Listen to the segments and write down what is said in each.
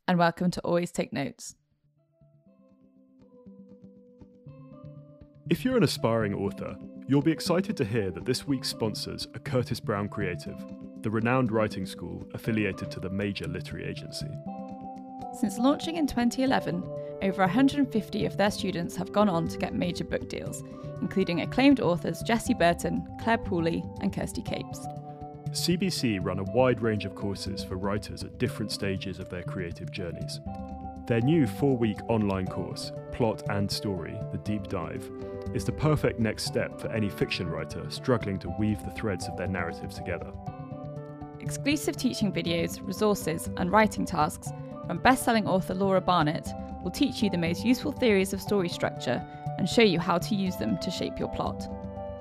and welcome to Always Take Notes. If you're an aspiring author, you'll be excited to hear that this week's sponsors are Curtis Brown Creative, the renowned writing school affiliated to the major literary agency. Since launching in 2011, over 150 of their students have gone on to get major book deals, including acclaimed authors Jessie Burton, Claire Pooley, and Kirsty Capes. CBC run a wide range of courses for writers at different stages of their creative journeys. Their new 4-week online course, Plot and Story, The Deep Dive, is the perfect next step for any fiction writer struggling to weave the threads of their narrative together. Exclusive teaching videos, resources, and writing tasks from best-selling author Laura Barnett will teach you the most useful theories of story structure and show you how to use them to shape your plot.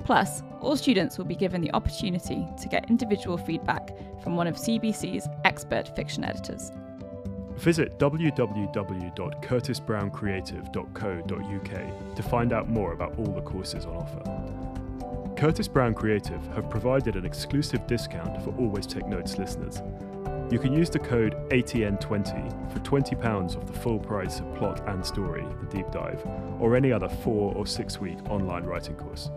Plus, all students will be given the opportunity to get individual feedback from one of CBC's expert fiction editors. Visit www.curtisbrowncreative.co.uk to find out more about all the courses on offer. Curtis Brown Creative have provided an exclusive discount for Always Take Notes listeners. You can use the code ATN20 for £20 off the full price of Plot and Story, The Deep Dive, or any other 4 or 6 week online writing course.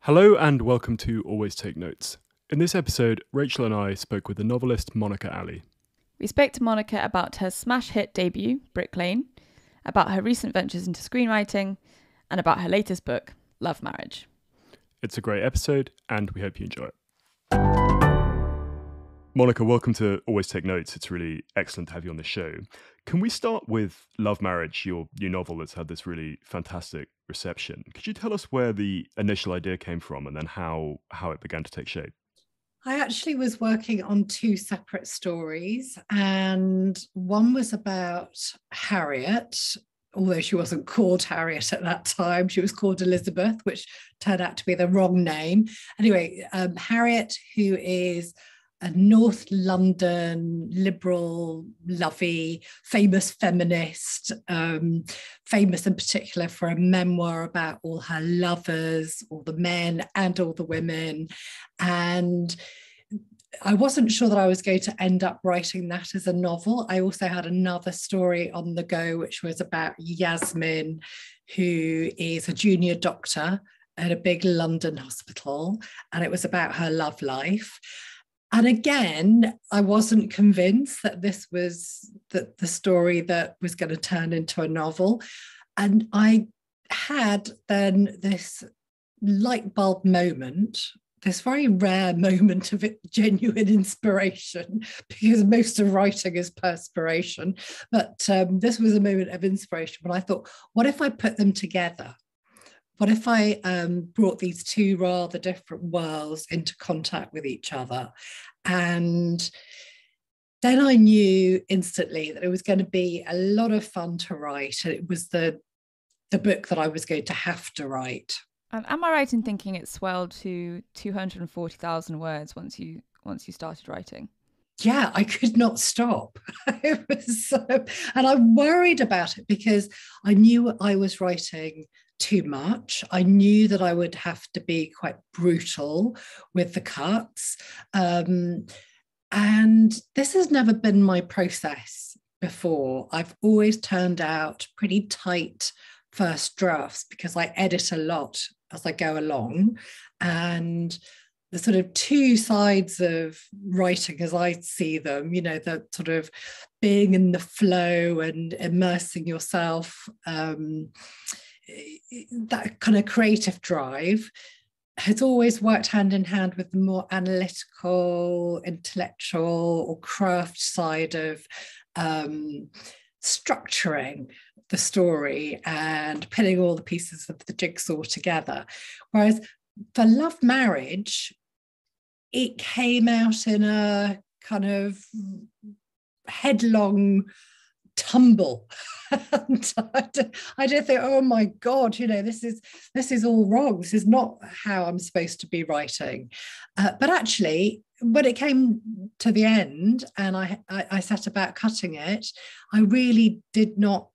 Hello and welcome to Always Take Notes. In this episode, Rachel and I spoke with the novelist Monica Ali. We spoke to Monica about her smash hit debut, Brick Lane, about her recent ventures into screenwriting, and about her latest book, Love Marriage. It's a great episode and we hope you enjoy it. Monica, welcome to Always Take Notes. It's really excellent to have you on the show. Can we start with Love Marriage, your new novel that's had this really fantastic reception? Could you tell us where the initial idea came from and then how it began to take shape? I actually was working on 2 separate stories, and one was about Harriet, although she wasn't called Harriet at that time. She was called Elizabeth, which turned out to be the wrong name. Anyway, Harriet, who is a North London liberal, lovey, famous feminist, famous in particular for a memoir about all her lovers, all the men and all the women. And I wasn't sure that I was going to end up writing that as a novel. I also had another story on the go, which was about Yasmin, who is a junior doctor at a big London hospital, and it was about her love life. And again, I wasn't convinced that this was the story that was going to turn into a novel. And I had then this light bulb moment, this very rare moment of genuine inspiration, because most of writing is perspiration. But this was a moment of inspiration when I thought, what if I put them together? What if I brought these 2 rather different worlds into contact with each other? And then I knew instantly that it was going to be a lot of fun to write. And it was the book that I was going to have to write. And am I right in thinking it swelled to 240,000 words once you started writing? Yeah, I could not stop. It was and I worried about it because I knew I was writing too much. I knew that I would have to be quite brutal with the cuts. And this has never been my process before. I've always turned out pretty tight first drafts because I edit a lot as I go along. And the sort of 2 sides of writing as I see them, you know, the sort of being in the flow and immersing yourself, that kind of creative drive has always worked hand in hand with the more analytical, intellectual or craft side of structuring the story and putting all the pieces of the jigsaw together. Whereas for Love Marriage, it came out in a kind of headlong tumble. And I did think, oh my God, you know, this is all wrong. This is not how I'm supposed to be writing. But actually, when it came to the end and I set about cutting it, I really did not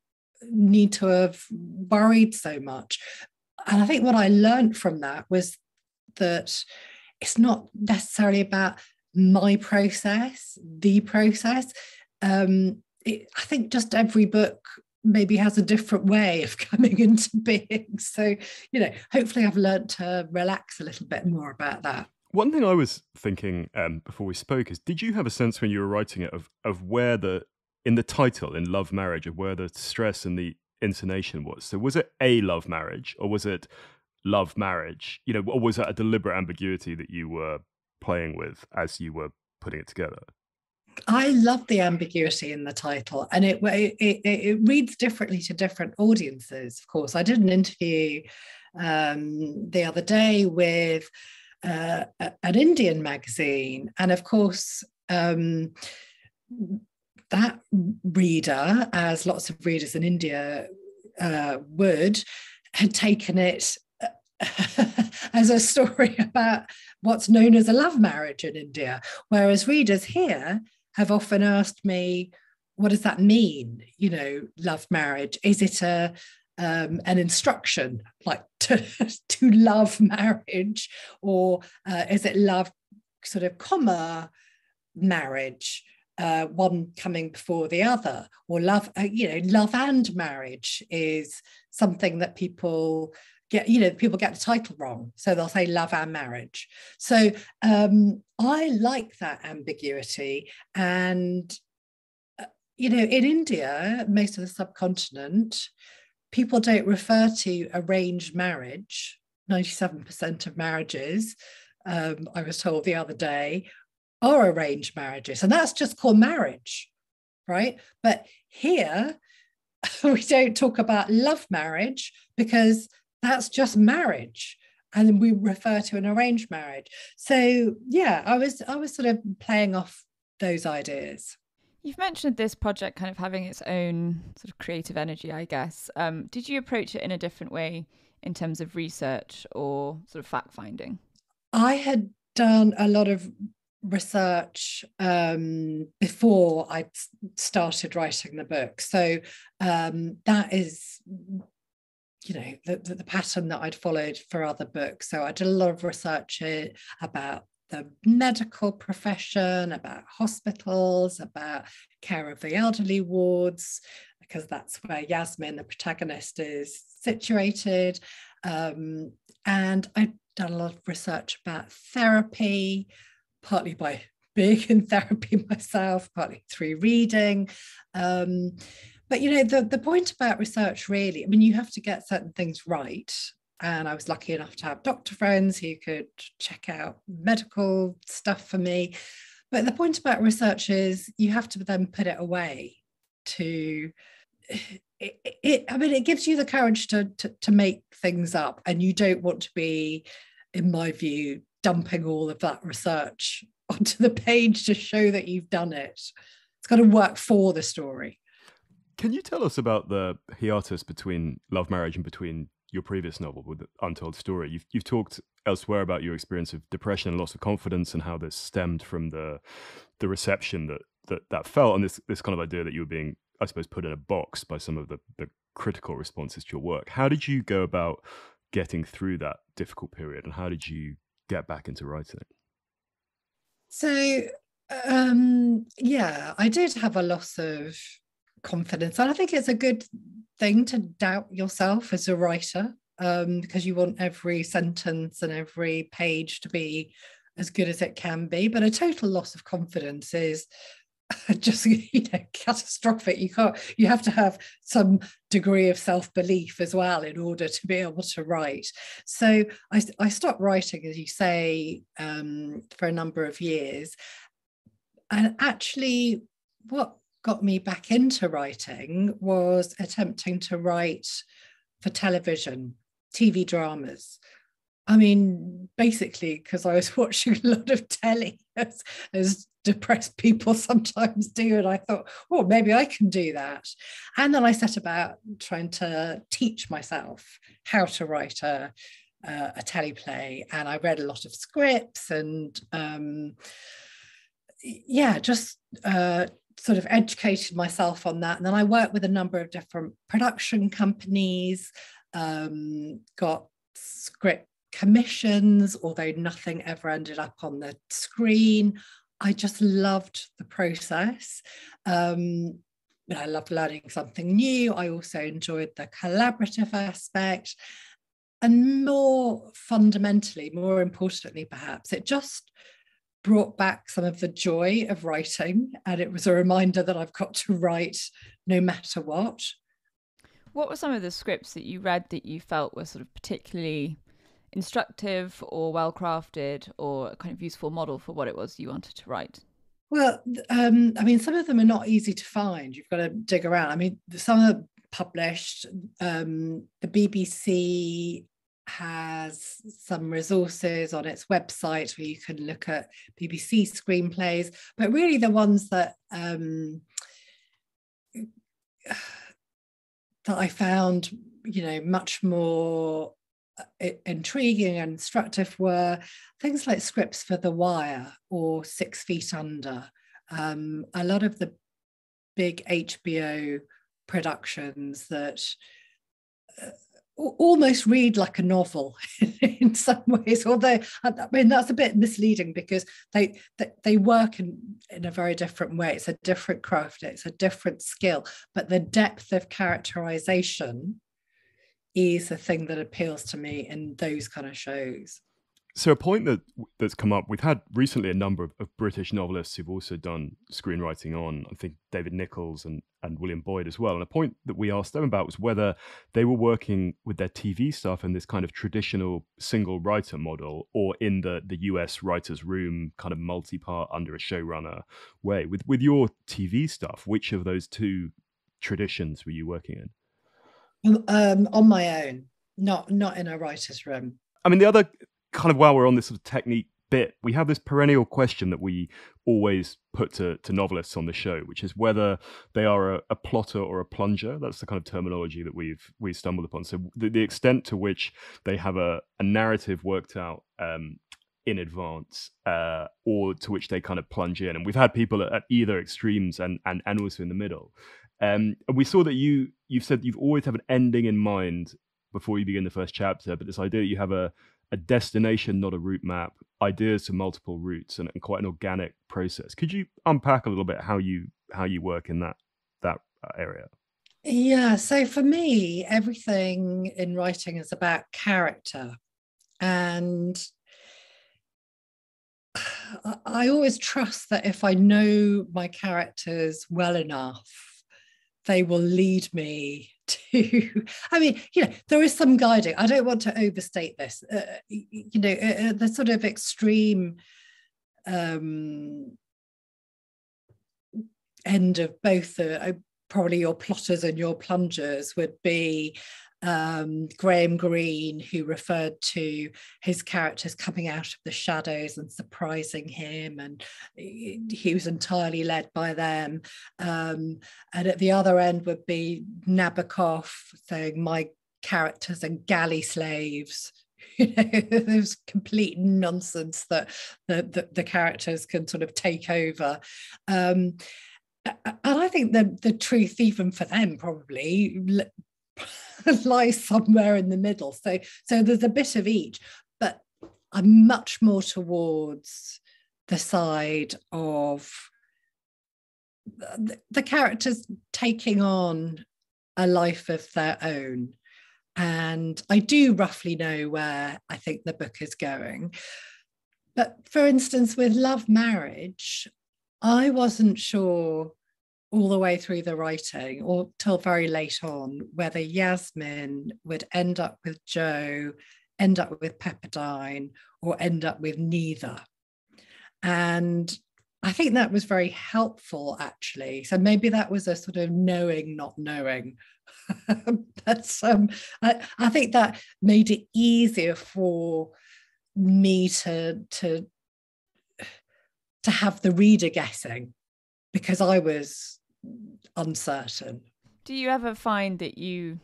need to have worried so much. And I think what I learned from that was that it's not necessarily about my process, the process. I think just every book maybe has a different way of coming into being. So, hopefully I've learned to relax a little bit more about that. One thing I was thinking before we spoke is, did you have a sense when you were writing it of where in the title, in Love Marriage, of where the stress and the intonation was? So was it a love marriage, or was it love marriage? Or was that a deliberate ambiguity that you were playing with as you were putting it together? I love the ambiguity in the title, and it reads differently to different audiences. Of course, I did an interview the other day with an Indian magazine, and of course, that reader, as lots of readers in India would, had taken it as a story about what's known as a love marriage in India, whereas readers here have often asked me, what does that mean? Love marriage. Is it an instruction, like to love marriage, or is it love sort of comma marriage, one coming before the other, or love? Love and marriage is something that people get the title wrong, so they'll say love and marriage. So I like that ambiguity, and in India, most of the subcontinent, people don't refer to arranged marriage. 97% of marriages, I was told the other day, are arranged marriages, and that's just called marriage, right? But here we don't talk about love marriage because that's just marriage, and then we refer to an arranged marriage. So yeah, I was sort of playing off those ideas. You've mentioned this project kind of having its own sort of creative energy, I guess. Did you approach it in a different way in terms of research or sort of fact finding? I had done a lot of research before I started writing the book, so that is the pattern that I'd followed for other books. So I did a lot of research about the medical profession, about hospitals, about care of the elderly wards, because that's where Yasmin, the protagonist, is situated. And I've done a lot of research about therapy, partly by being in therapy myself, partly through reading. But the point about research, really, I mean, you have to get certain things right. And I was lucky enough to have doctor friends who could check out medical stuff for me. But the point about research is you have to then put it away to it gives you the courage to make things up, and you don't want to be, in my view, dumping all of that research onto the page to show that you've done it. It's got to work for the story. Can you tell us about the hiatus between Love Marriage and between your previous novel with the Untold Story? You've talked elsewhere about your experience of depression and loss of confidence, and how this stemmed from the reception that felt, and this kind of idea that you were being, I suppose, put in a box by some of the critical responses to your work. How did you go about getting through that difficult period, and how did you get back into writing? So I did have a loss of confidence, and I think it's a good thing to doubt yourself as a writer, because you want every sentence and every page to be as good as it can be. But a total loss of confidence is just catastrophic. You have to have some degree of self-belief as well in order to be able to write. So I stopped writing, as you say, for a number of years. And actually, what got me back into writing was attempting to write for television, TV dramas. I mean, basically, because I was watching a lot of telly, as depressed people sometimes do, and I thought, oh, maybe I can do that. And then I set about trying to teach myself how to write a teleplay, and I read a lot of scripts, and just sort of educated myself on that. And then I worked with a number of different production companies, got script commissions, although nothing ever ended up on the screen. I just loved the process. I loved learning something new. I also enjoyed the collaborative aspect. And more fundamentally, more importantly, perhaps, it just brought back some of the joy of writing. And it was a reminder that I've got to write no matter what. What were some of the scripts that you read that you felt were sort of particularly instructive or well crafted, or a kind of useful model for what it was you wanted to write? Well, I mean, some of them are not easy to find. You've got to dig around. I mean, some are published. The BBC has some resources on its website where you can look at BBC screenplays, but really the ones that that I found, much more intriguing and instructive were things like scripts for The Wire or 6 Feet Under. A lot of the big HBO productions that almost read like a novel in some ways, although I mean that's a bit misleading because they work in a very different way. It's a different craft, it's a different skill, but the depth of characterization is the thing that appeals to me in those kind of shows. So a point that's come up, we've had recently a number of British novelists who've also done screenwriting on, I think, David Nichols and William Boyd as well. And a point that we asked them about was whether they were working with their TV stuff in this kind of traditional single writer model, or in the US writer's room kind of multi-part under a showrunner way. With your TV stuff, which of those two traditions were you working in? On my own, not in a writer's room. I mean, the other kind of, while we're on this sort of technique bit, we have this perennial question that we always put to novelists on the show, which is whether they are a plotter or a plunger. That's the kind of terminology that we've stumbled upon. So the extent to which they have a narrative worked out in advance, or to which they kind of plunge in. And we've had people at either extremes and also in the middle. And we saw that you've said you've always have an ending in mind before you begin the first chapter, but this idea that you have a destination, not a route map, ideas to multiple routes, and quite an organic process. Could you unpack a little bit how you work in that area? Yeah, so for me, everything in writing is about character. And I always trust that if I know my characters well enough, they will lead me to, I mean, there is some guiding. I don't want to overstate this. The sort of extreme end of both probably your plotters and your plungers would be Graham Greene, who referred to his characters coming out of the shadows and surprising him, and he was entirely led by them. And at the other end would be Nabokov saying, my characters are galley slaves. There's complete nonsense that the characters can sort of take over. And I think the truth, even for them, probably lies somewhere in the middle. So there's a bit of each, but I'm much more towards the side of the characters taking on a life of their own. And I do roughly know where I think the book is going. But for instance, with Love Marriage, I wasn't sure all the way through the writing, or till very late on, whether Yasmin would end up with Joe, end up with Pepperdine, or end up with neither. And I think that was very helpful, actually. So maybe that was a sort of knowing, not knowing. But I think that made it easier for me to have the reader guessing, because I was uncertain. Do you ever find that you,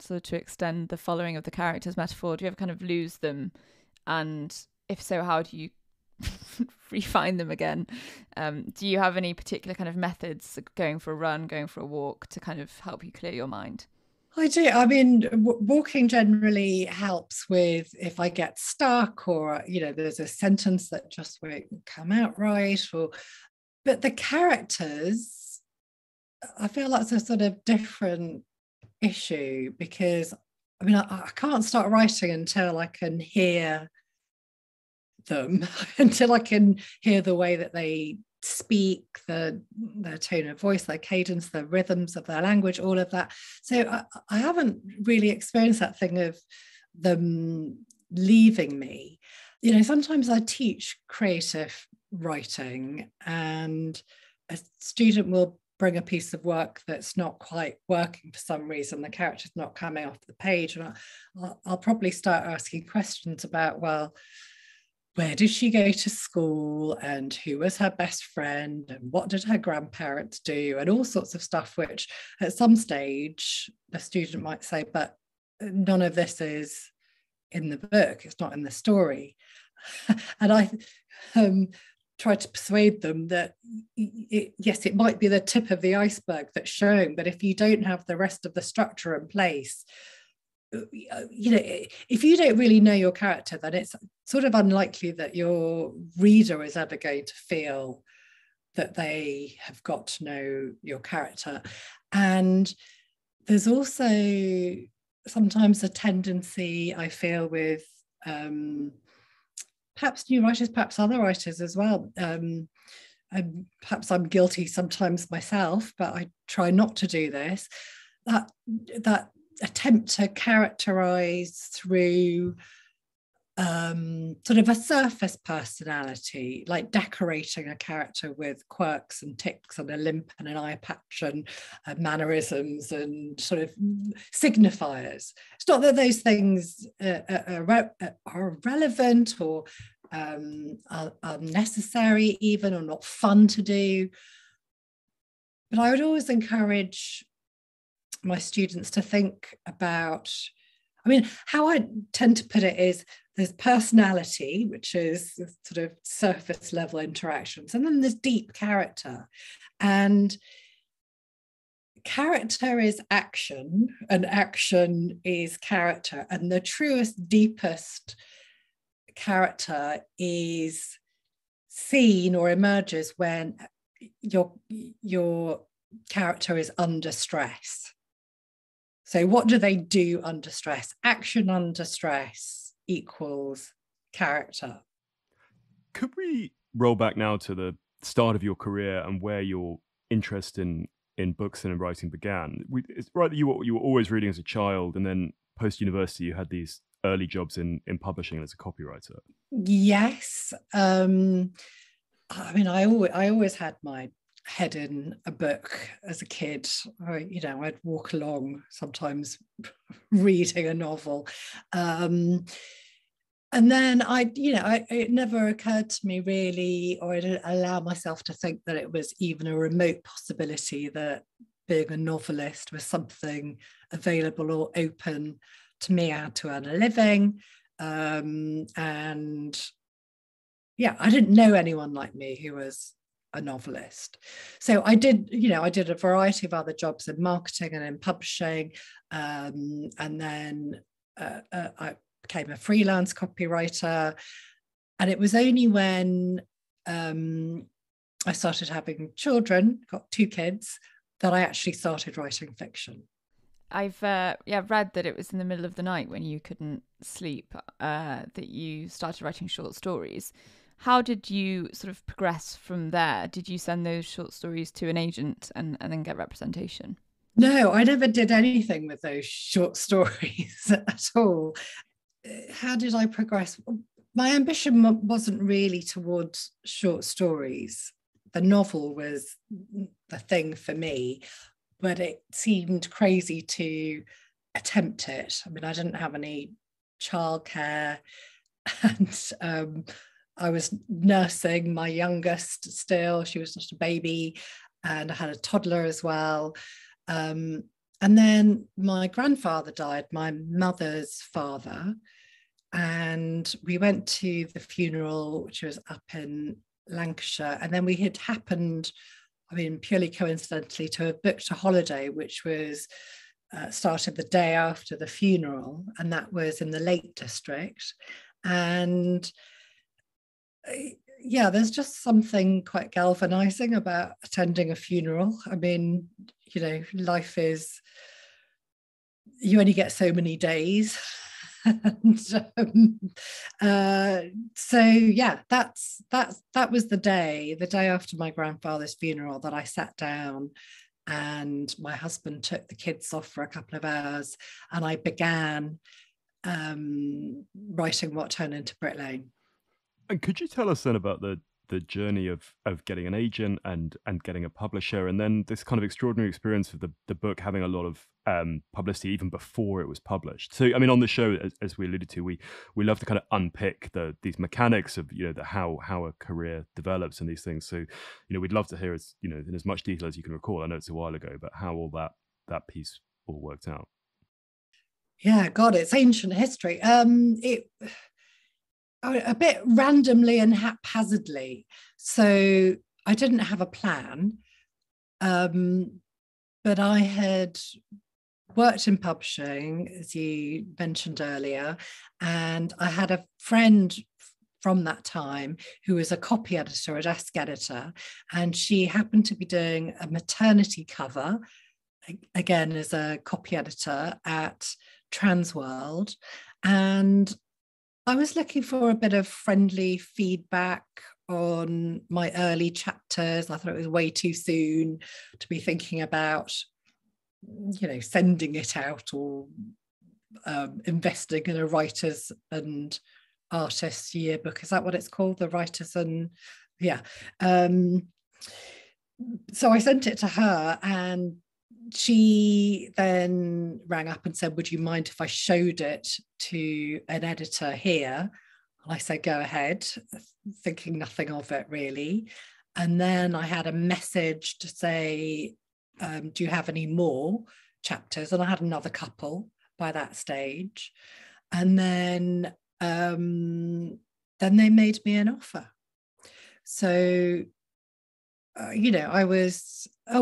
sort of to extend the following of the characters metaphor, do you ever kind of lose them? And if so, how do you refine them again? Do you have any particular kind of methods, going for a run, going for a walk, to kind of help you clear your mind? I do. I mean, walking generally helps with if I get stuck or, there's a sentence that just won't come out right. But the characters, I feel that's a sort of different issue because, I mean, I can't start writing until I can hear them, until I can hear the way that they speak, their tone of voice, their cadence, the rhythms of their language, all of that. So I haven't really experienced that thing of them leaving me. Sometimes I teach creative writing and a student will bring a piece of work that's not quite working for some reason, the character's not coming off the page, and I'll probably start asking questions about, well, where did she go to school and who was her best friend and what did her grandparents do and all sorts of stuff, which at some stage the student might say, but none of this is in the book, it's not in the story. And I try to persuade them that yes, it might be the tip of the iceberg that's showing, but if you don't have the rest of the structure in place, if you don't really know your character, then it's sort of unlikely that your reader is ever going to feel that they have got to know your character. And there's also sometimes a tendency, I feel, with perhaps new writers, perhaps other writers as well. Perhaps I'm guilty sometimes myself, but I try not to do this. That attempt to characterize through sort of a surface personality, like decorating a character with quirks and tics and a limp and an eye patch and mannerisms and sort of signifiers. It's not that those things are relevant or are necessary even, or not fun to do. But I would always encourage my students to think about, I mean, how I tend to put it is there's personality, which is sort of surface level interactions, and then there's deep character. And character is action, and action is character. And the truest, deepest character is seen or emerges when your character is under stress. So what do they do under stress? Action under stress equals character. Could we roll back now to the start of your career and where your interest in books and in writing began? It's right that you were always reading as a child, and then post-university you had these early jobs in publishing as a copywriter. Yes. I mean, I always had my head in a book as a kid. I'd walk along sometimes reading a novel, and then it never occurred to me really, or I didn't allow myself to think that it was even a remote possibility that being a novelist was something available or open to me, how to earn a living. And I didn't know anyone like me who was a novelist. So I did a variety of other jobs in marketing and in publishing. And then I became a freelance copywriter. And it was only when I started having children, got 2 kids, that I actually started writing fiction. I've read that it was in the middle of the night when you couldn't sleep that you started writing short stories. How did you sort of progress from there? Did you send those short stories to an agent and then get representation? No, I never did anything with those short stories at all. How did I progress? My ambition wasn't really towards short stories. The novel was the thing for me, but it seemed crazy to attempt it. I mean, I didn't have any childcare, and I was nursing my youngest still. She was just a baby, and I had a toddler as well. And then my grandfather died, my mother's father, and we went to the funeral, which was up in Lancashire. And then we had happened, I mean, purely coincidentally, to have booked a holiday, which was started the day after the funeral, and that was in the Lake District. And yeah, there's just something quite galvanizing about attending a funeral. I mean, you know, life is, you only get so many days. And so yeah, that was the day after my grandfather's funeral, that I sat down and my husband took the kids off for a couple of hours, and I began writing what turned into Brick Lane. And could you tell us then about the journey of getting an agent and getting a publisher, and then this kind of extraordinary experience of the book having a lot of publicity even before it was published? So, I mean, on the show, as we alluded to, we love to kind of unpick these mechanics of, you know, how a career develops and these things. So, you know, we'd love to hear, as, you know, in as much detail as you can recall. I know it's a while ago, but how all that piece all worked out. Yeah, God, it's ancient history. A bit randomly and haphazardly. So I didn't have a plan, but I had worked in publishing, as you mentioned earlier, and I had a friend from that time who was a copy editor, a desk editor, and she happened to be doing a maternity cover, again as a copy editor at Transworld, and I was looking for a bit of friendly feedback on my early chapters. I thought it was way too soon to be thinking about, you know, sending it out or investing in a writers and artists yearbook. Is that what it's called? The writers and yeah. So I sent it to her, and she then rang up and said, would you mind if I showed it to an editor here? And I said, go ahead, thinking nothing of it really. And then I had a message to say, do you have any more chapters? And I had another couple by that stage. And then they made me an offer. So you know,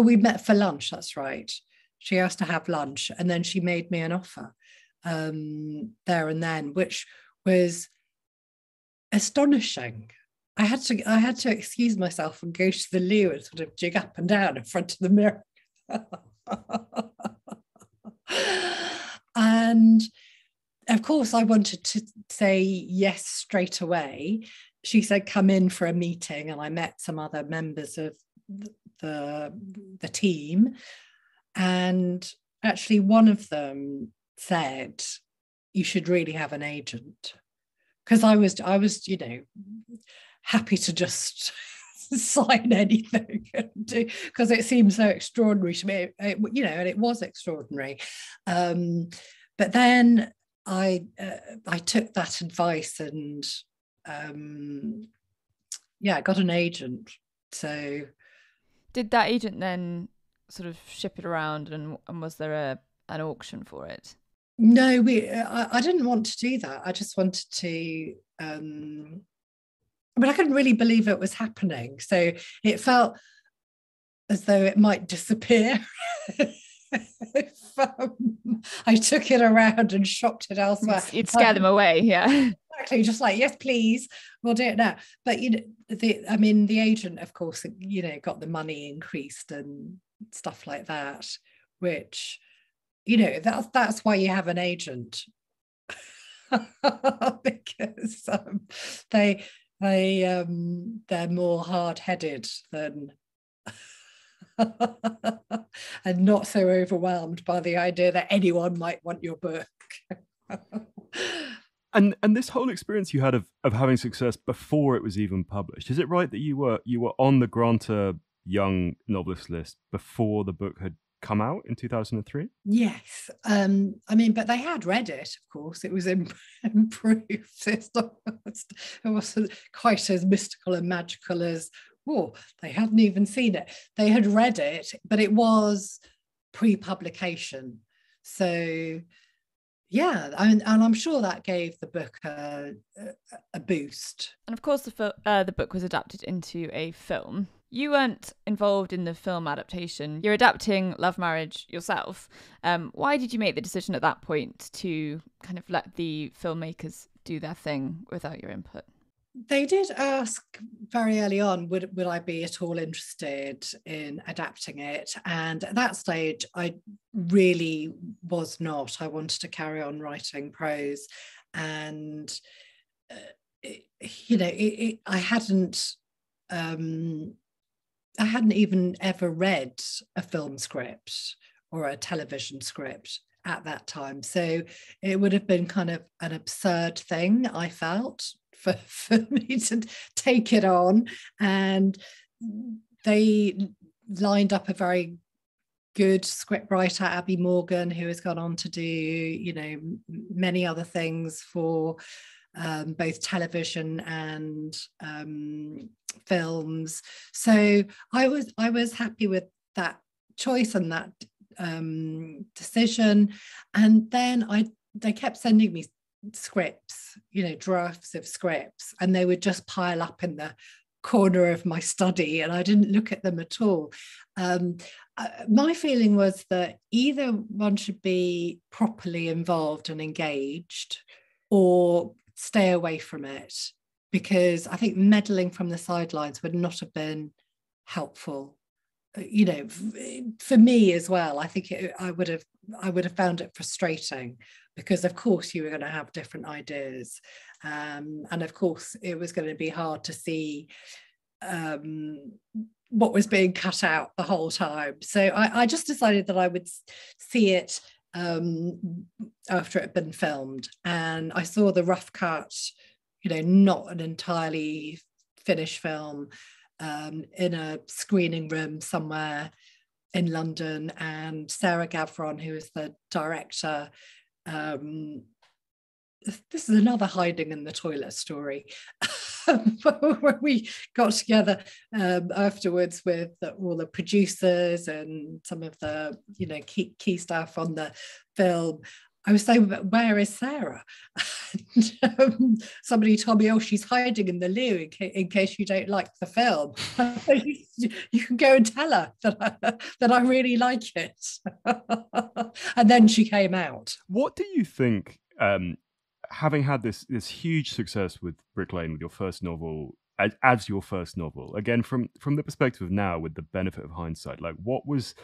we met for lunch, that's right. She asked to have lunch, and then she made me an offer there and then, which was astonishing. I had to excuse myself and go to the loo and sort of jig up and down in front of the mirror. And of course, I wanted to say yes straight away. She said, come in for a meeting, and I met some other members of the team, and actually one of them said, you should really have an agent, because I was you know, happy to just sign anything because it seemed so extraordinary to me, you know, and it was extraordinary. But then I took that advice and got an agent. So did that agent then sort of ship it around, and was there an auction for it? No, I didn't want to do that. I just wanted to I couldn't really believe it was happening, so it felt as though it might disappear if I took it around and shopped it elsewhere. You'd scare them away, yeah. Exactly, just like, yes, please, we'll do it now. But you know, the agent, of course, you know, got the money increased and stuff like that, which, you know, that's why you have an agent. Because they're more hard-headed than and not so overwhelmed by the idea that anyone might want your book. And this whole experience you had of having success before it was even published, is it right that you were on the Granta Young Novelist list before the book had come out in 2003? Yes. I mean, but they had read it, of course. It was improved. It wasn't quite as mystical and magical as, they hadn't even seen it. They had read it, but it was pre-publication. So yeah, and I'm sure that gave the book a boost. And of course, the book was adapted into a film. You weren't involved in the film adaptation. You're adapting Love Marriage yourself. Why did you make the decision at that point to kind of let the filmmakers do their thing without your input? They did ask very early on, would I be at all interested in adapting it? And at that stage, I really was not. I wanted to carry on writing prose. And, I hadn't even ever read a film script or a television script at that time. So it would have been kind of an absurd thing, I felt, for me to take it on. And they lined up a very good scriptwriter, Abby Morgan, who has gone on to do, many other things for both television and films. So I was happy with that choice and that decision. And then they kept sending me scripts, drafts of scripts, and they would just pile up in the corner of my study, and I didn't look at them at all. My feeling was that either one should be properly involved and engaged, or stay away from it, because I think meddling from the sidelines would not have been helpful. For me as well. I think I would have found it frustrating, because of course you were going to have different ideas, and of course it was going to be hard to see what was being cut out the whole time. So I just decided that I would see it after it had been filmed, and I saw the rough cut, not an entirely finished film, in a screening room somewhere in London. And Sarah Gavron, who is the director, this is another hiding in the toilet story, where we got together afterwards with all the producers and some of the key staff on the film. I was saying, where is Sarah? And somebody told me, she's hiding in the loo in case you don't like the film. You can go and tell her that I really like it. And then she came out. What do you think, having had this huge success with Brick Lane, with your first novel, as your first novel, again, from the perspective of now, with the benefit of hindsight, like, what was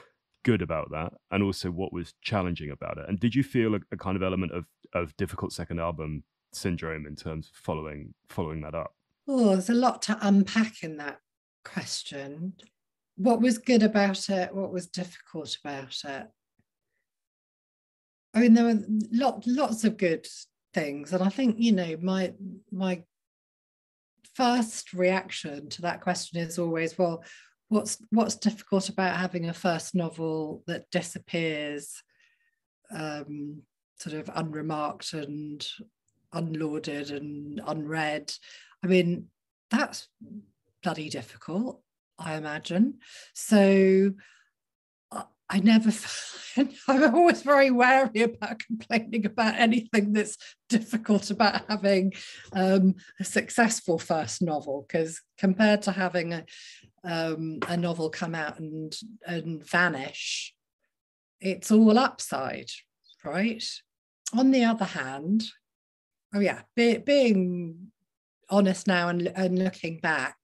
good about that, and also what was challenging about it? And did you feel a kind of element of difficult second album syndrome in terms of following that up? There's a lot to unpack in that question. What was good about it? What was difficult about it? I mean, there were lots of good things, and I think my first reaction to that question is always, well, what's difficult about having a first novel that disappears sort of unremarked and unlauded and unread? I mean, that's bloody difficult, I imagine. So I'm always very wary about complaining about anything that's difficult about having a successful first novel, because compared to having a novel come out and vanish, it's all upside, right? On the other hand, being honest now and looking back,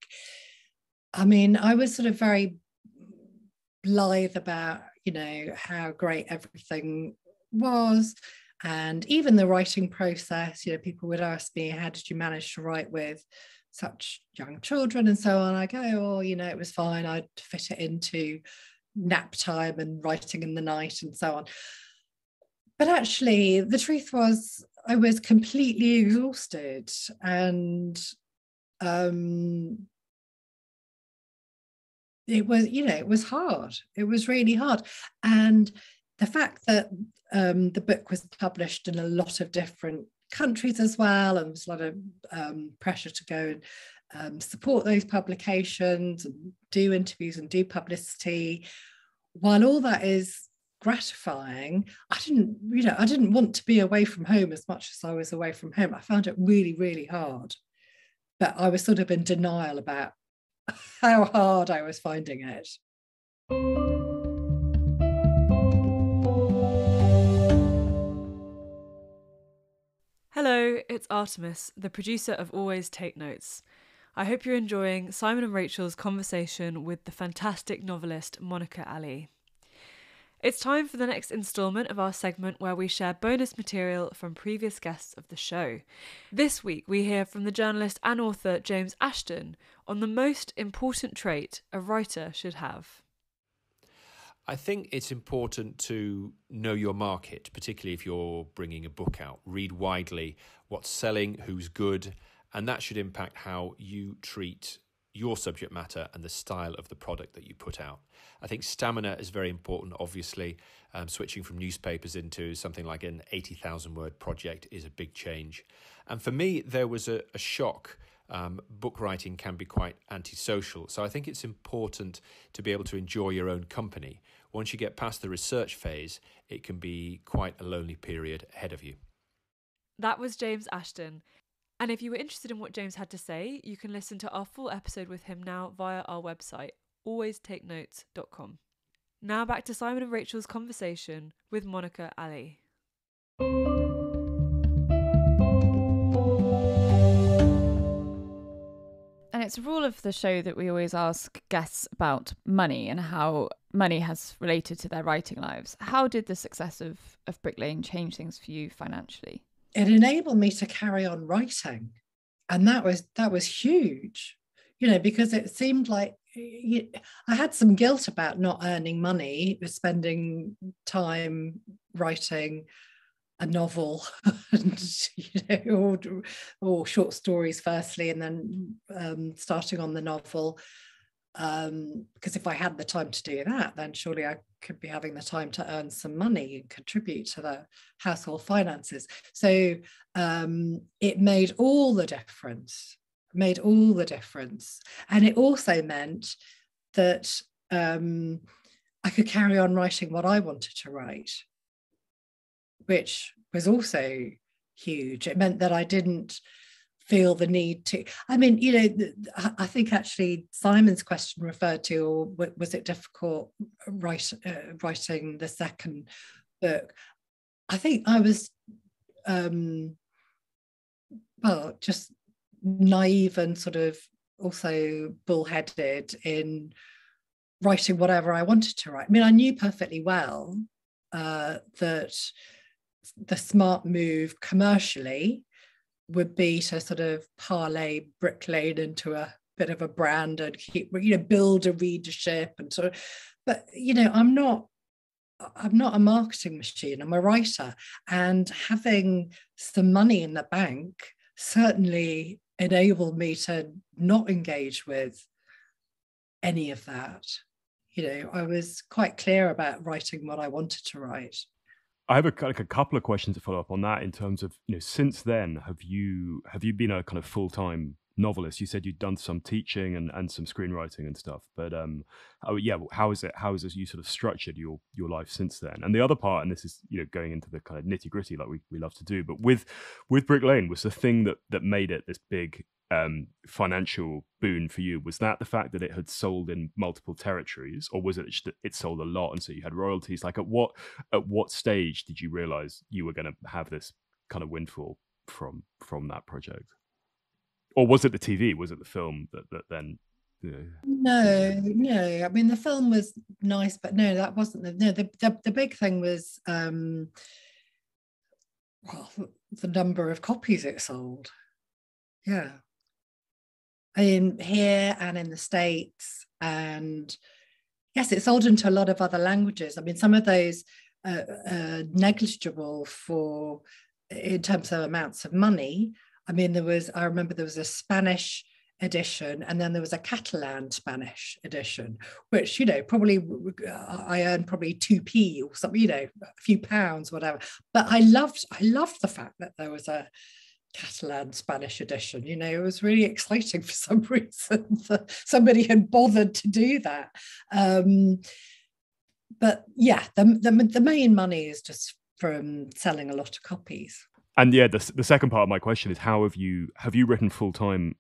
I mean, I was sort of very blithe about how great everything was, and even the writing process. People would ask me, how did you manage to write with such young children and so on? I go, it was fine. I'd fit it into nap time and writing in the night and so on. But actually, the truth was, I was completely exhausted, and it was hard. It was really hard. And the fact that the book was published in a lot of different countries as well, and there's a lot of pressure to go and support those publications and do interviews and do publicity, while all that is gratifying, I didn't want to be away from home as much as I was away from home. I found it really, really hard. But I was sort of in denial about how hard I was finding it. Hello, it's Artemis, the producer of Always Take Notes. I hope you're enjoying Simon and Rachel's conversation with the fantastic novelist Monica Ali. It's time for the next instalment of our segment where we share bonus material from previous guests of the show. This week we hear from the journalist and author James Ashton on the most important trait a writer should have. I think it's important to know your market, particularly if you're bringing a book out. Read widely what's selling, who's good, and that should impact how you treat your subject matter and the style of the product that you put out. I think stamina is very important, obviously. Switching from newspapers into something like an 80,000 word project is a big change. And for me, there was a shock. Book writing can be quite antisocial. So I think it's important to be able to enjoy your own company. Once you get past the research phase, it can be quite a lonely period ahead of you. That was James Ashton. And if you were interested in what James had to say, you can listen to our full episode with him now via our website, alwaystakenotes.com. Now back to Simon and Rachel's conversation with Monica Ali. And it's a rule of the show that we always ask guests about money and how money has related to their writing lives. How did the success of Brick Lane change things for you financially? It enabled me to carry on writing. And that was huge, because it seemed like I had some guilt about not earning money, spending time writing a novel and, or short stories firstly, and then starting on the novel. Because if I had the time to do that, then surely I could be having the time to earn some money and contribute to the household finances. So it made all the difference. And it also meant that I could carry on writing what I wanted to write, which was also huge. It meant that I didn't feel the need to, I think actually Simon's question referred to, or was it difficult writing the second book? I think I was, just naive and sort of also bullheaded in writing whatever I wanted to write. I mean, I knew perfectly well that the smart move commercially would be to sort of parlay Brick Lane into a bit of a brand and keep, build a readership and sort of, but I'm not a marketing machine. I'm a writer, and having some money in the bank certainly enabled me to not engage with any of that. I was quite clear about writing what I wanted to write. I have a couple of questions to follow up on that in terms of, since then, have you been a kind of full-time novelist? You said you'd done some teaching and some screenwriting and stuff, but how is it you sort of structured your life since then? And the other part, and this is going into the kind of nitty-gritty like we love to do, but with Brick Lane, was the thing that made it this big financial boon for you, was that the fact that it had sold in multiple territories, or was it just that it sold a lot and so you had royalties? Like at what stage did you realize you were going to have this kind of windfall from that project? Or was it the TV? Was it the film that then? No. I mean, the film was nice, but no, that wasn't the big thing was the number of copies it sold. Yeah. In here and in the States, and yes, it sold into a lot of other languages. I mean, some of those negligible in terms of amounts of money. I mean, I remember there was a Spanish edition, and then there was a Catalan Spanish edition, which probably I earned probably 2p or something, a few pounds, whatever. But I loved the fact that there was a Catalan Spanish edition. It was really exciting for some reason that somebody had bothered to do that. But yeah, the main money is just from selling a lot of copies. And yeah, the second part of my question is, how have you written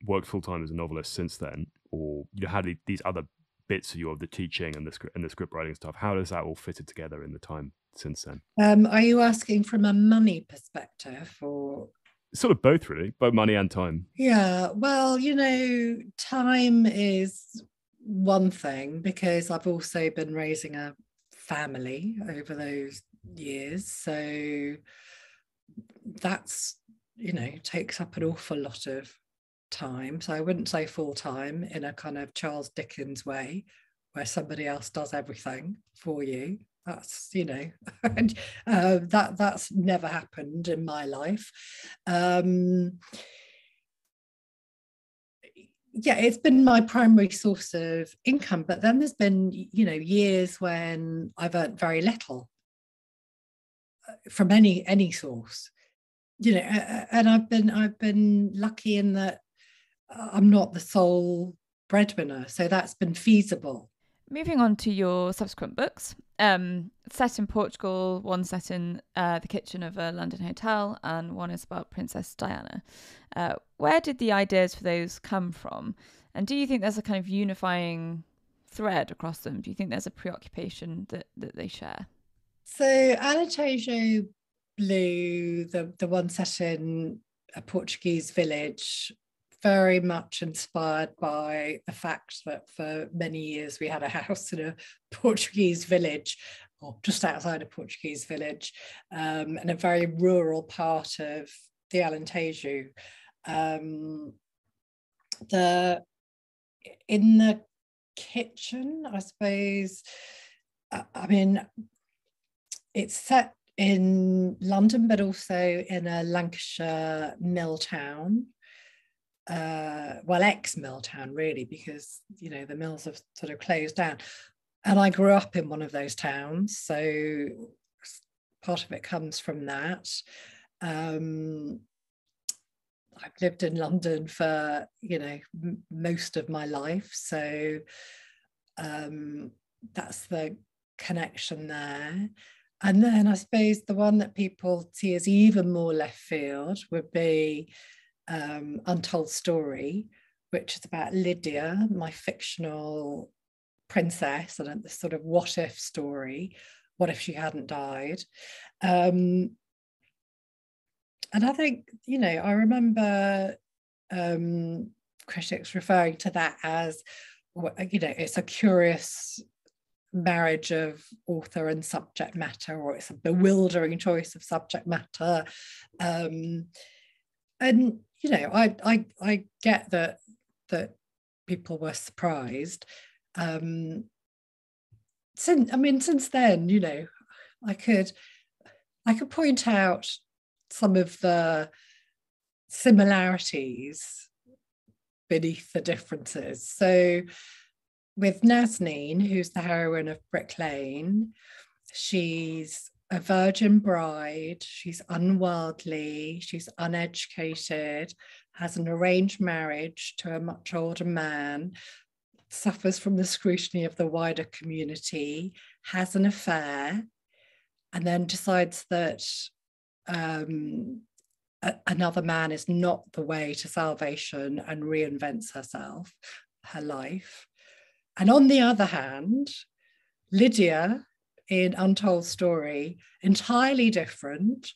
worked full time as a novelist since then, or you had these other bits of the teaching and the script writing stuff? How does that all fitted together in the time since then? Are you asking from a money perspective, or sort of both, really, both money and time? Yeah, well, time is one thing, because I've also been raising a family over those years, so that's takes up an awful lot of time. So I wouldn't say full time in a kind of Charles Dickens way where somebody else does everything for you. That's and, that's never happened in my life. Yeah, it's been my primary source of income, but then there's been years when I've earned very little from any source, and I've been lucky in that I'm not the sole breadwinner, so that's been feasible. Moving on to your subsequent books, set in Portugal, one set in the kitchen of a London hotel, and one is about Princess Diana. Where did the ideas for those come from? And do you think there's a kind of unifying thread across them? Do you think there's a preoccupation that they share? So Alentejo Blue, the one set in a Portuguese village, very much inspired by the fact that for many years we had a house in a Portuguese village, or just outside a Portuguese village, in a very rural part of the Alentejo. In the kitchen, I suppose, I mean, it's set in London, but also in a Lancashire mill town. Ex-mill town, really, because the mills have sort of closed down, and I grew up in one of those towns, so part of it comes from that. I've lived in London for most of my life, so that's the connection there. And then I suppose the one that people see as even more left field would be Untold Story, which is about Lydia, my fictional princess, and this sort of what if story. What if she hadn't died? And I think, I remember critics referring to that as, it's a curious marriage of author and subject matter, or it's a bewildering choice of subject matter. And I get that people were surprised. Since then, I could point out some of the similarities beneath the differences. So with Nazneen, who's the heroine of Brick Lane, she's a virgin bride, she's unworldly, she's uneducated, has an arranged marriage to a much older man, suffers from the scrutiny of the wider community, has an affair, and then decides that another man is not the way to salvation, and reinvents her life. And on the other hand, Lydia in Untold Story, entirely different.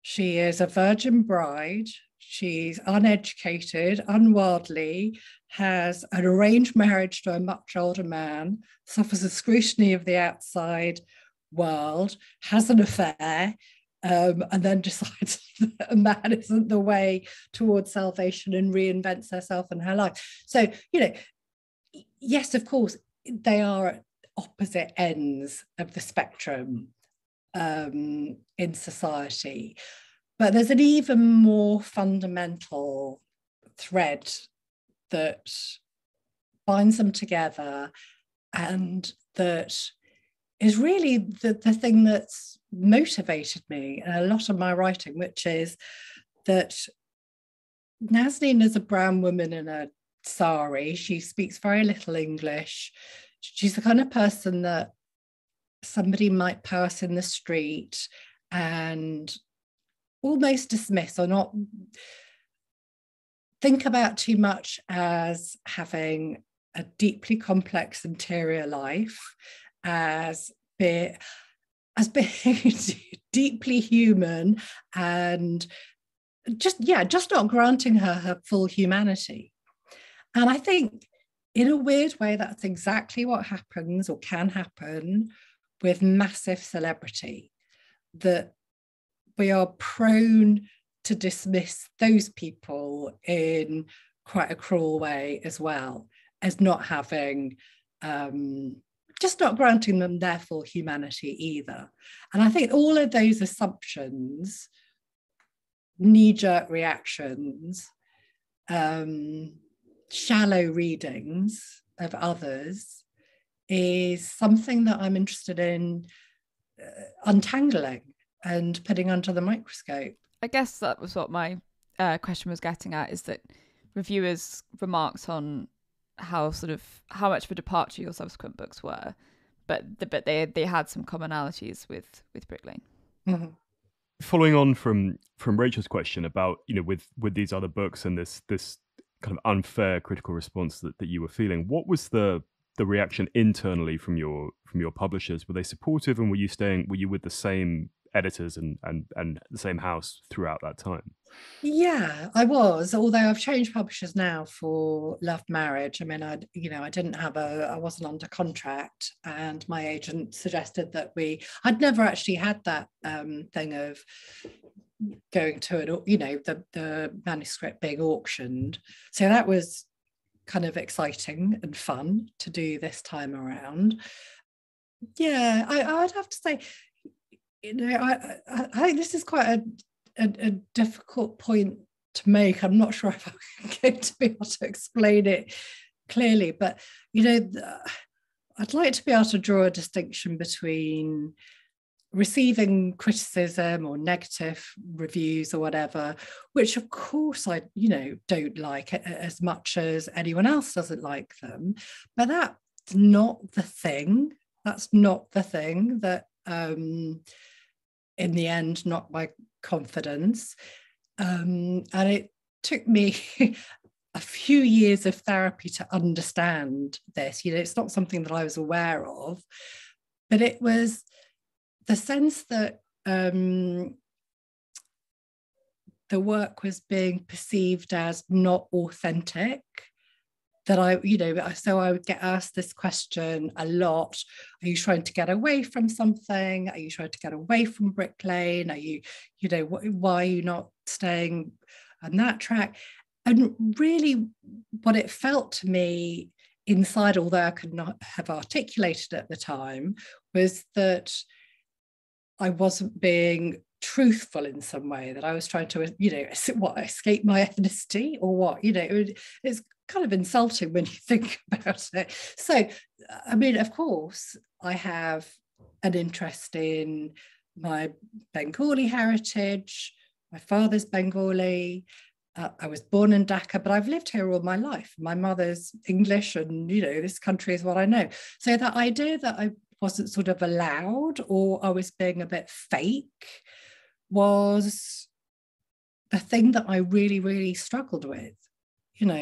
She is a virgin bride. She's uneducated, unworldly, has an arranged marriage to a much older man, suffers the scrutiny of the outside world, has an affair, and then decides that a man isn't the way towards salvation, and reinvents herself and her life. So, yes, of course, they are at opposite ends of the spectrum in society. But there's an even more fundamental thread that binds them together, and that is really the thing that's motivated me in a lot of my writing, which is that Nazneen is a brown woman in a sari. She speaks very little English. She's the kind of person that somebody might pass in the street and almost dismiss or not think about too much as having a deeply complex interior life, as being deeply human, and just not granting her full humanity. And I think in a weird way, that's exactly what happens or can happen with massive celebrity, that we are prone to dismiss those people in quite a cruel way as well, as not having, just not granting them their full humanity either. And I think all of those assumptions, knee-jerk reactions, shallow readings of others is something that I'm interested in untangling and putting under the microscope. I guess that was what my question was getting at, is that reviewers' remarks on how much of a departure your subsequent books were, but they had some commonalities with Brick Lane. Mm-hmm. Following on from Rachel's question about, with these other books and this kind of unfair critical response that you were feeling, what was the reaction internally from your publishers? Were they supportive, and were you with the same editors and the same house throughout that time? Yeah, I was, although I've changed publishers now for Love Marriage. I mean, I wasn't under contract, and my agent suggested that I'd never actually had that thing of going to the manuscript being auctioned. So that was kind of exciting and fun to do this time around. Yeah, I'd have to say, I think this is quite a difficult point to make. I'm not sure if I'm going to be able to explain it clearly, but I'd like to be able to draw a distinction between receiving criticism or negative reviews or whatever, which of course I don't like as much as anyone else doesn't like them, but that's not the thing. That's not the thing that in the end knocked my confidence. And it took me a few years of therapy to understand this. It's not something that I was aware of, but it was the sense that the work was being perceived as not authentic. That so I would get asked this question a lot. Are you trying to get away from something? Are you trying to get away from Brick Lane? Are you, why are you not staying on that track? And really what it felt to me inside, although I could not have articulated at the time, was that I wasn't being truthful in some way, that I was trying to, escape my ethnicity or what, it's kind of insulting when you think about it. So, I mean, of course, I have an interest in my Bengali heritage. My father's Bengali. I was born in Dhaka, but I've lived here all my life. My mother's English, and, this country is what I know. So that idea that I wasn't sort of allowed, or I was being a bit fake, was the thing that I really, really struggled with,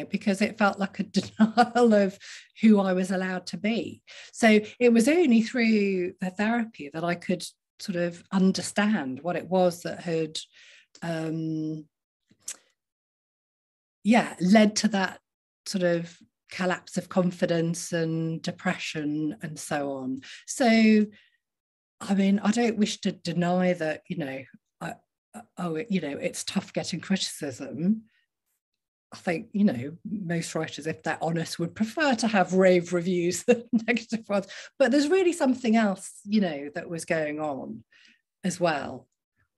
because it felt like a denial of who I was allowed to be. So it was only through the therapy that I could sort of understand what it was that had, led to that sort of collapse of confidence and depression and so on. So, I mean, I don't wish to deny that, it's tough getting criticism. I think, most writers, if they're honest, would prefer to have rave reviews than negative ones. But there's really something else, that was going on as well.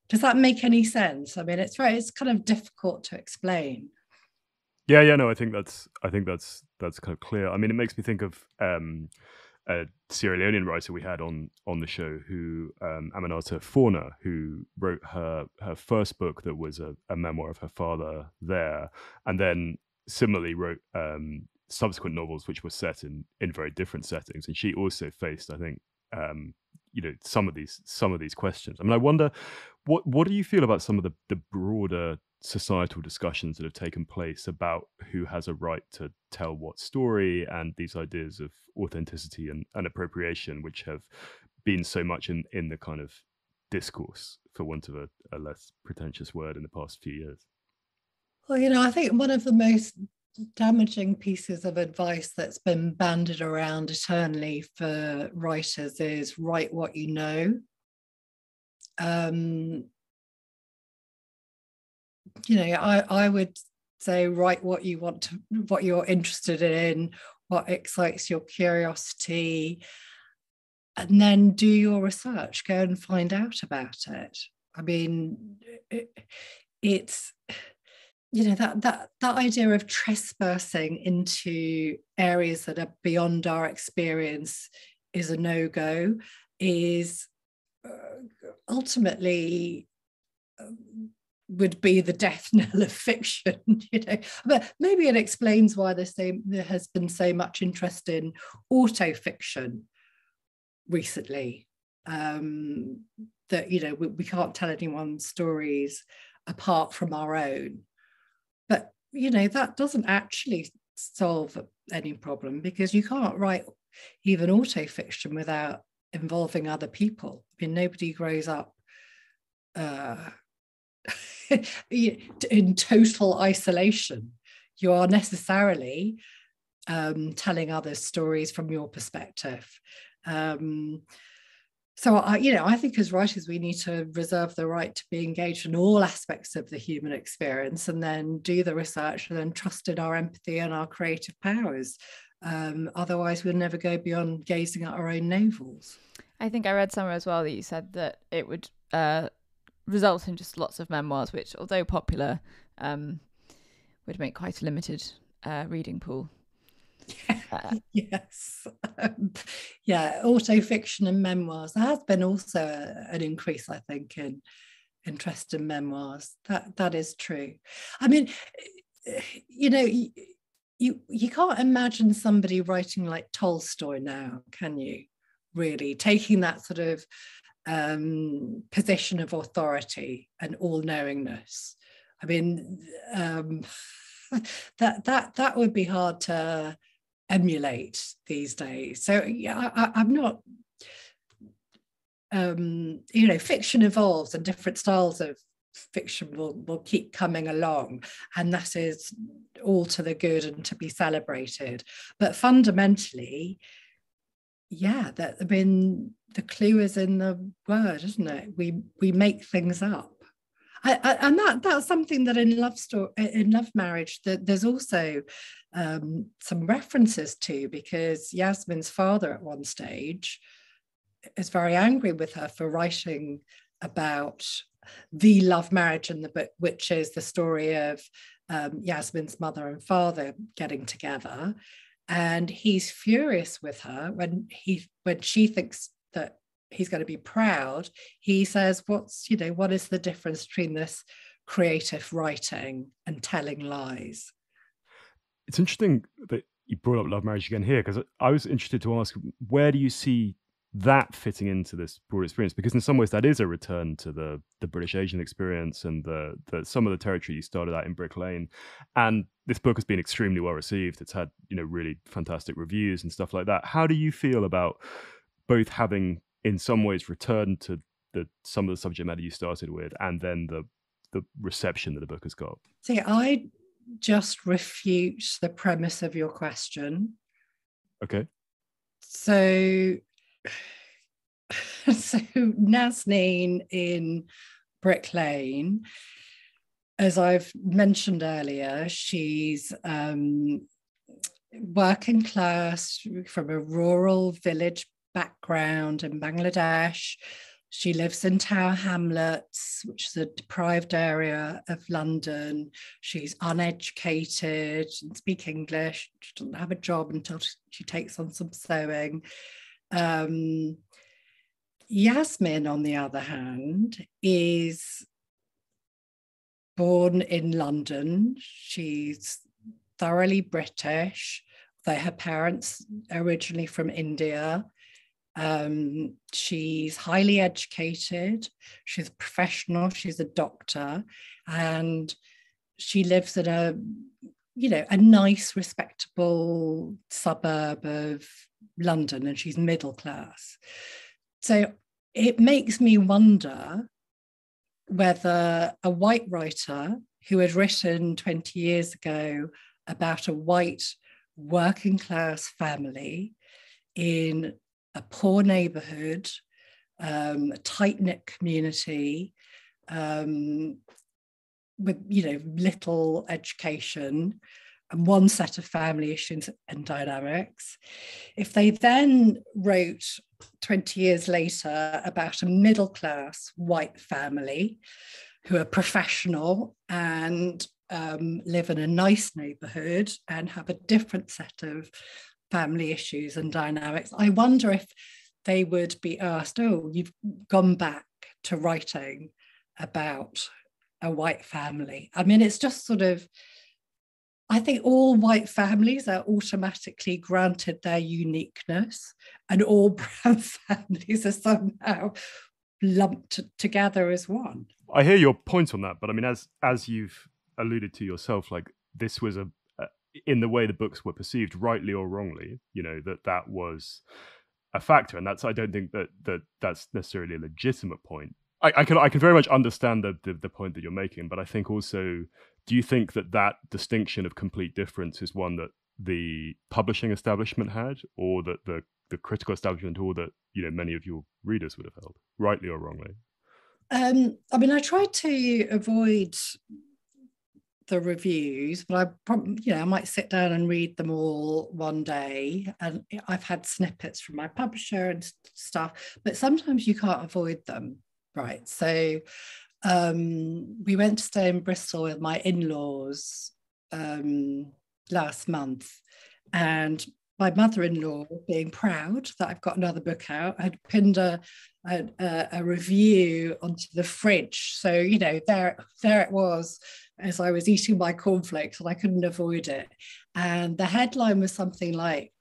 Does that make any sense? I mean, it's kind of difficult to explain. Yeah, no, I think that's kind of clear. I mean, it makes me think of a Sierra Leonean writer we had on the show, who Aminata Fauna, who wrote her first book that was a memoir of her father there, and then similarly wrote subsequent novels which were set in very different settings. And she also faced, I think, some of these questions. I mean, I wonder What do you feel about some of the broader societal discussions that have taken place about who has a right to tell what story, and these ideas of authenticity and appropriation, which have been so much in the kind of discourse, for want of a less pretentious word, in the past few years? Well, I think one of the most damaging pieces of advice that's been bandied around eternally for writers is write what you know. I would say write what you want to, what you're interested in, what excites your curiosity, and then do your research, go and find out about it. I mean, it's that idea of trespassing into areas that are beyond our experience is a no-go, is ultimately would be the death knell of fiction, But maybe it explains why there has been so much interest in autofiction recently. That we can't tell anyone's stories apart from our own. But that doesn't actually solve any problem, because you can't write even autofiction without involving other people. I mean, nobody grows up in total isolation. You are necessarily telling others stories from your perspective. So I think as writers, we need to reserve the right to be engaged in all aspects of the human experience, and then do the research, and then trust in our empathy and our creative powers. Otherwise, we'll never go beyond gazing at our own navels. I think I read somewhere as well that you said that it would result in just lots of memoirs, which, although popular, would make quite a limited reading pool. Yes. Autofiction and memoirs. There has been also an increase, I think, in interest in memoirs. That is true. I mean, you can't imagine somebody writing like Tolstoy now, can you? Really taking that sort of position of authority and all-knowingness. I mean, that would be hard to emulate these days. So I'm not. Fiction evolves, and different styles of fiction will keep coming along, and that is all to the good and to be celebrated. But fundamentally, the clue is in the word, isn't it? We make things up. And that's something that in love marriage, that there's also some references to, because Yasmin's father at one stage is very angry with her for writing about the love marriage in the book, which is the story of Yasmin's mother and father getting together. And he's furious with her when she thinks that he's going to be proud. He says, what is the difference between this creative writing and telling lies? It's interesting that you brought up love marriage again here, because I was interested to ask, where do you see that fitting into this broader experience? Because in some ways that is a return to the British Asian experience and the some of the territory you started out in Brick Lane. And this book has been extremely well received. It's had really fantastic reviews and stuff like that. How do you feel about both having in some ways returned to some of the subject matter you started with, and then the reception that the book has got? See, I just refute the premise of your question. Okay. So Nazneen in Brick Lane, as I've mentioned earlier, she's working class from a rural village background in Bangladesh. She lives in Tower Hamlets, which is a deprived area of London. She's uneducated, doesn't speak English, she doesn't have a job until she takes on some sewing. Yasmin, on the other hand, is born in London. She's thoroughly British, though her parents are originally from India. She's highly educated. She's a professional. She's a doctor, and she lives in a nice, respectable suburb of London, and she's middle class. So it makes me wonder whether a white writer who had written 20 years ago about a white working class family in a poor neighborhood, a tight-knit community, with little education and one set of family issues and dynamics, if they then wrote 20 years later about a middle-class white family who are professional and live in a nice neighborhood and have a different set of family issues and dynamics, I wonder if they would be asked, oh, you've gone back to writing about a white family. I mean, it's just sort of, I think all white families are automatically granted their uniqueness, and all brown families are somehow lumped together as one. I hear your point on that, but I mean, as you've alluded to yourself, like this was in the way the books were perceived, rightly or wrongly, that was a factor, and I don't think that's necessarily a legitimate point. I can very much understand the point that you're making, but I think also, do you think that distinction of complete difference is one that the publishing establishment had, or that the critical establishment, or that many of your readers would have held, rightly or wrongly? I mean, I tried to avoid the reviews, but I might sit down and read them all one day. And I've had snippets from my publisher and stuff, but sometimes you can't avoid them, right? So we went to stay in Bristol with my in-laws last month, and my mother-in-law, being proud that I've got another book out, had pinned a review onto the fridge. So, there it was as I was eating my cornflakes, and I couldn't avoid it. And the headline was something like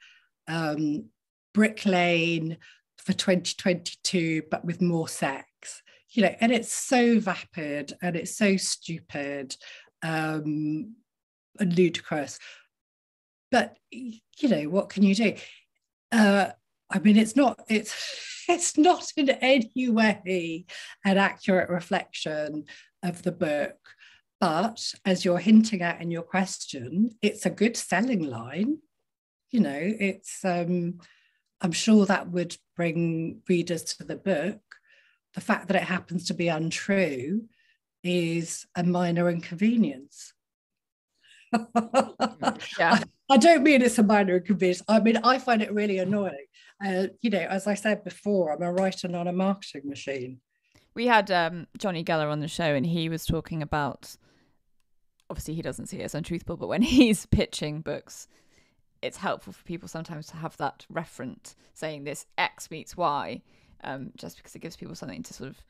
Brick Lane for 2022, but with more sex. And it's so vapid and it's so stupid and ludicrous. But what can you do? I mean, it's not in any way an accurate reflection of the book. But as you're hinting at in your question, it's a good selling line. It's I'm sure that would bring readers to the book. The fact that it happens to be untrue is a minor inconvenience. Yeah. I don't mean it's a minor inconvenience. I mean, I find it really annoying. As I said before, I'm a writer, not a marketing machine. We had Johnny Geller on the show, and he was talking about, obviously he doesn't see it as untruthful, but when he's pitching books, it's helpful for people sometimes to have that referent saying this X meets Y, just because it gives people something to sort of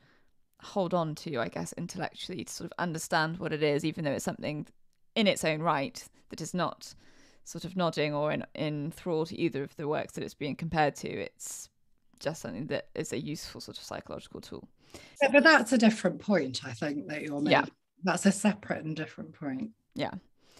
hold on to, I guess, intellectually, to sort of understand what it is, even though it's something in its own right that is not sort of nodding or in thrall to either of the works that it's being compared to. It's just something that is a useful sort of psychological tool. Yeah, but that's a different point, I think, that you're making. Yeah. That's a separate and different point. Yeah.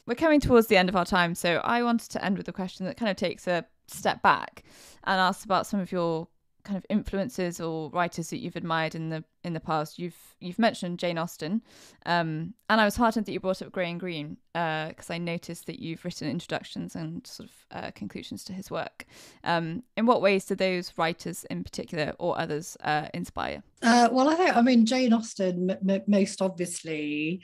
We're coming towards the end of our time, so I wanted to end with a question that kind of takes a step back and asks about some of your kind of influences or writers that you've admired in the past. You've mentioned Jane Austen, and I was heartened that you brought up Graham Greene, because I noticed that you've written introductions and sort of conclusions to his work. In what ways do those writers in particular, or others, inspire? Well, I mean Jane Austen most obviously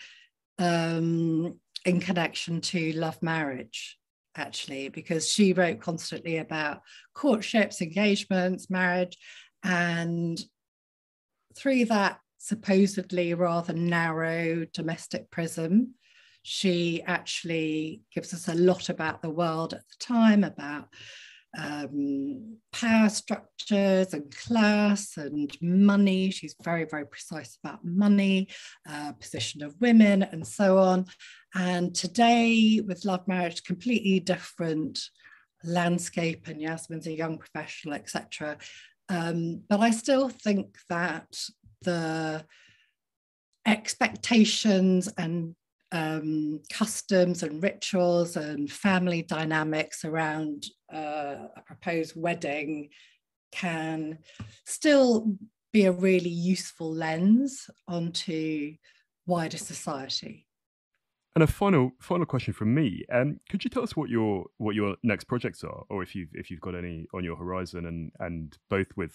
in connection to Love Marriage, actually, because she wrote constantly about courtships, engagements, marriage, and through that supposedly rather narrow domestic prism, she actually gives us a lot about the world at the time, about power structures and class and money. She's very, very precise about money, position of women, and so on. And today, with Love Marriage, completely different landscape, and Yasmin's a young professional, etc. But I still think that the expectations and customs and rituals and family dynamics around a proposed wedding can still be a really useful lens onto wider society. And a final question from me. Could you tell us what your next projects are, or if you've got any on your horizon, and both with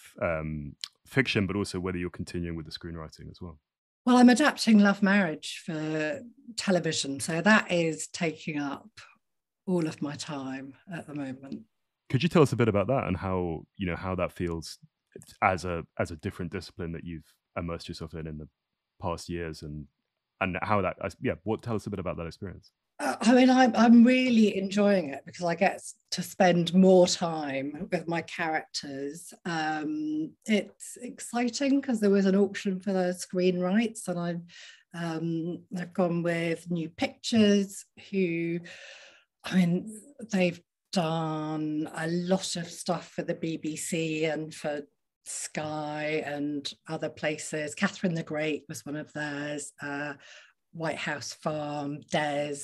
fiction, but also whether you're continuing with the screenwriting as well? Well, I'm adapting Love Marriage for television, so that is taking up all of my time at the moment. Could you tell us a bit about that and how that feels as a different discipline that you've immersed yourself in the past years, and how that tell us a bit about that experience. I mean, I'm really enjoying it because I get to spend more time with my characters. It's exciting because there was an auction for the screen rights, and I've gone with New Pictures, who, I mean, they've done a lot of stuff for the BBC and for Sky and other places. Catherine the Great was one of theirs. White House Farm, Des.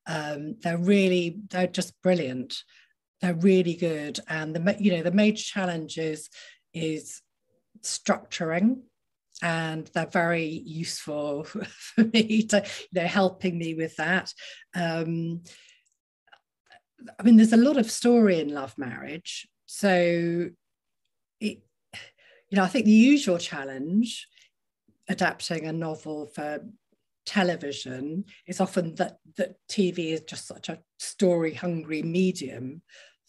They're just brilliant. They're really good, and the major challenge is structuring, and they're very useful for me to helping me with that. I mean, there's a lot of story in Love Marriage, so I think the usual challenge adapting a novel for television is often that TV is just such a story-hungry medium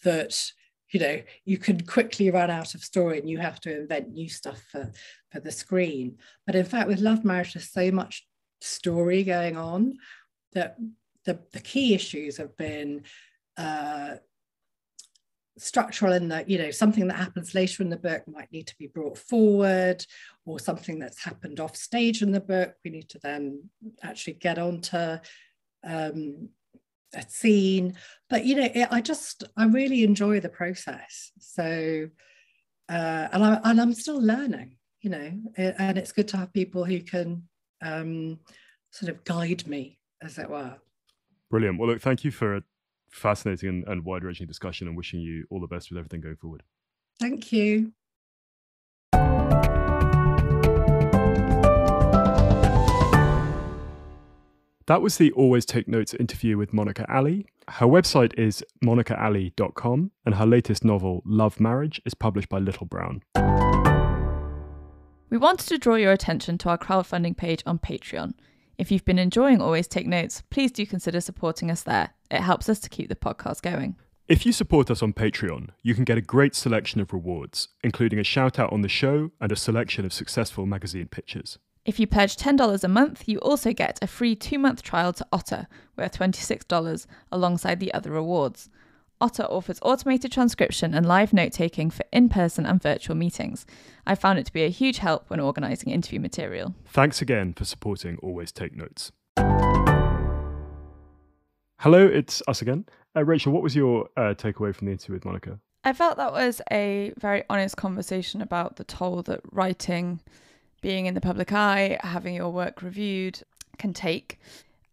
that you can quickly run out of story and you have to invent new stuff for the screen. But in fact, with Love Marriage, there's so much story going on that the key issues have been structural, in that something that happens later in the book might need to be brought forward, or something that's happened off stage in the book we need to then actually get onto a scene. But I really enjoy the process. So and I'm still learning, and it's good to have people who can sort of guide me, as it were. Brilliant. Well, look, thank you for a fascinating and wide-ranging discussion, and wishing you all the best with everything going forward. Thank you. That was the Always Take Notes interview with Monica Ali. Her website is monicaali.com, and her latest novel, Love Marriage, is published by Little Brown. We wanted to draw your attention to our crowdfunding page on Patreon. If you've been enjoying Always Take Notes, please do consider supporting us there. It helps us to keep the podcast going. If you support us on Patreon, you can get a great selection of rewards, including a shout out on the show and a selection of successful magazine pictures. If you pledge $10 a month, you also get a free 2-month trial to Otter, worth $26, alongside the other rewards. Otter offers automated transcription and live note-taking for in-person and virtual meetings. I found it to be a huge help when organising interview material. Thanks again for supporting Always Take Notes. Hello, it's us again. Rachel, what was your takeaway from the interview with Monica? I felt that was a very honest conversation about the toll that writing, being in the public eye, having your work reviewed can take.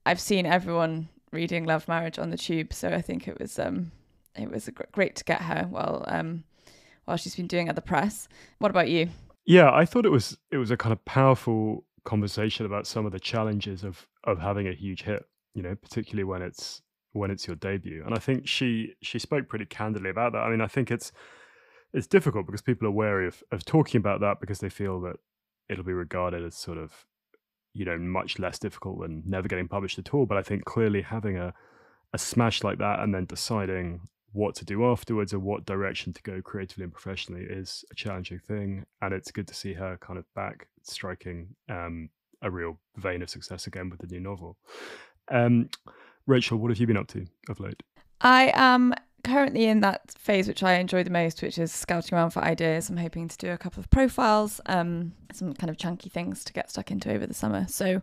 I've seen everyone reading Love Marriage on the tube, so I think it was great to get her while she's been doing other press. What about you? Yeah, I thought it was a kind of powerful conversation about some of the challenges of having a huge hit, particularly when it's your debut. And I think she spoke pretty candidly about that. I mean, I think it's difficult because people are wary of talking about that because they feel that it'll be regarded as sort of, much less difficult than never getting published at all. But I think clearly having a smash like that and then deciding what to do afterwards or what direction to go creatively and professionally is a challenging thing. And it's good to see her kind of back striking a real vein of success again with the new novel. Rachel, what have you been up to of late? I am currently in that phase which I enjoy the most, which is scouting around for ideas. I'm hoping to do a couple of profiles, some kind of chunky things to get stuck into over the summer. So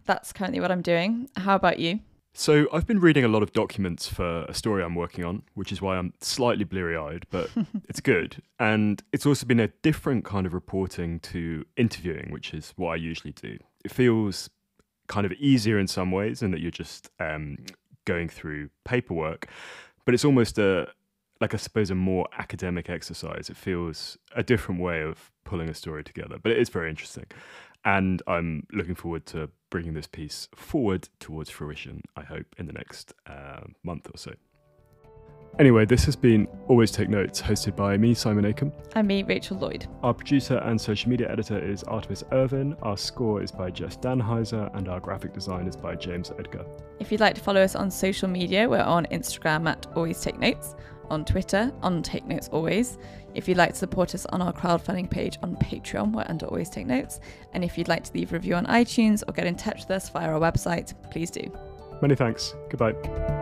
that's currently what I'm doing. How about you? So I've been reading a lot of documents for a story I'm working on, which is why I'm slightly bleary-eyed, but it's good. And it's also been a different kind of reporting to interviewing, which is what I usually do. It feels kind of easier in some ways in that you're just going through paperwork, but it's almost I suppose, a more academic exercise. It feels a different way of pulling a story together, but it is very interesting. And I'm looking forward to bringing this piece forward towards fruition, I hope, in the next month or so. Anyway, this has been Always Take Notes, hosted by me, Simon Acomb. And me, Rachel Lloyd. Our producer and social media editor is Artemis Irvin. Our score is by Jess Danheiser, and our graphic design is by James Edgar. If you'd like to follow us on social media, we're on Instagram at Always Take Notes, on Twitter, on Take Notes Always. If you'd like to support us on our crowdfunding page on Patreon, we're under Always Take Notes. And if you'd like to leave a review on iTunes or get in touch with us via our website, please do. Many thanks. Goodbye.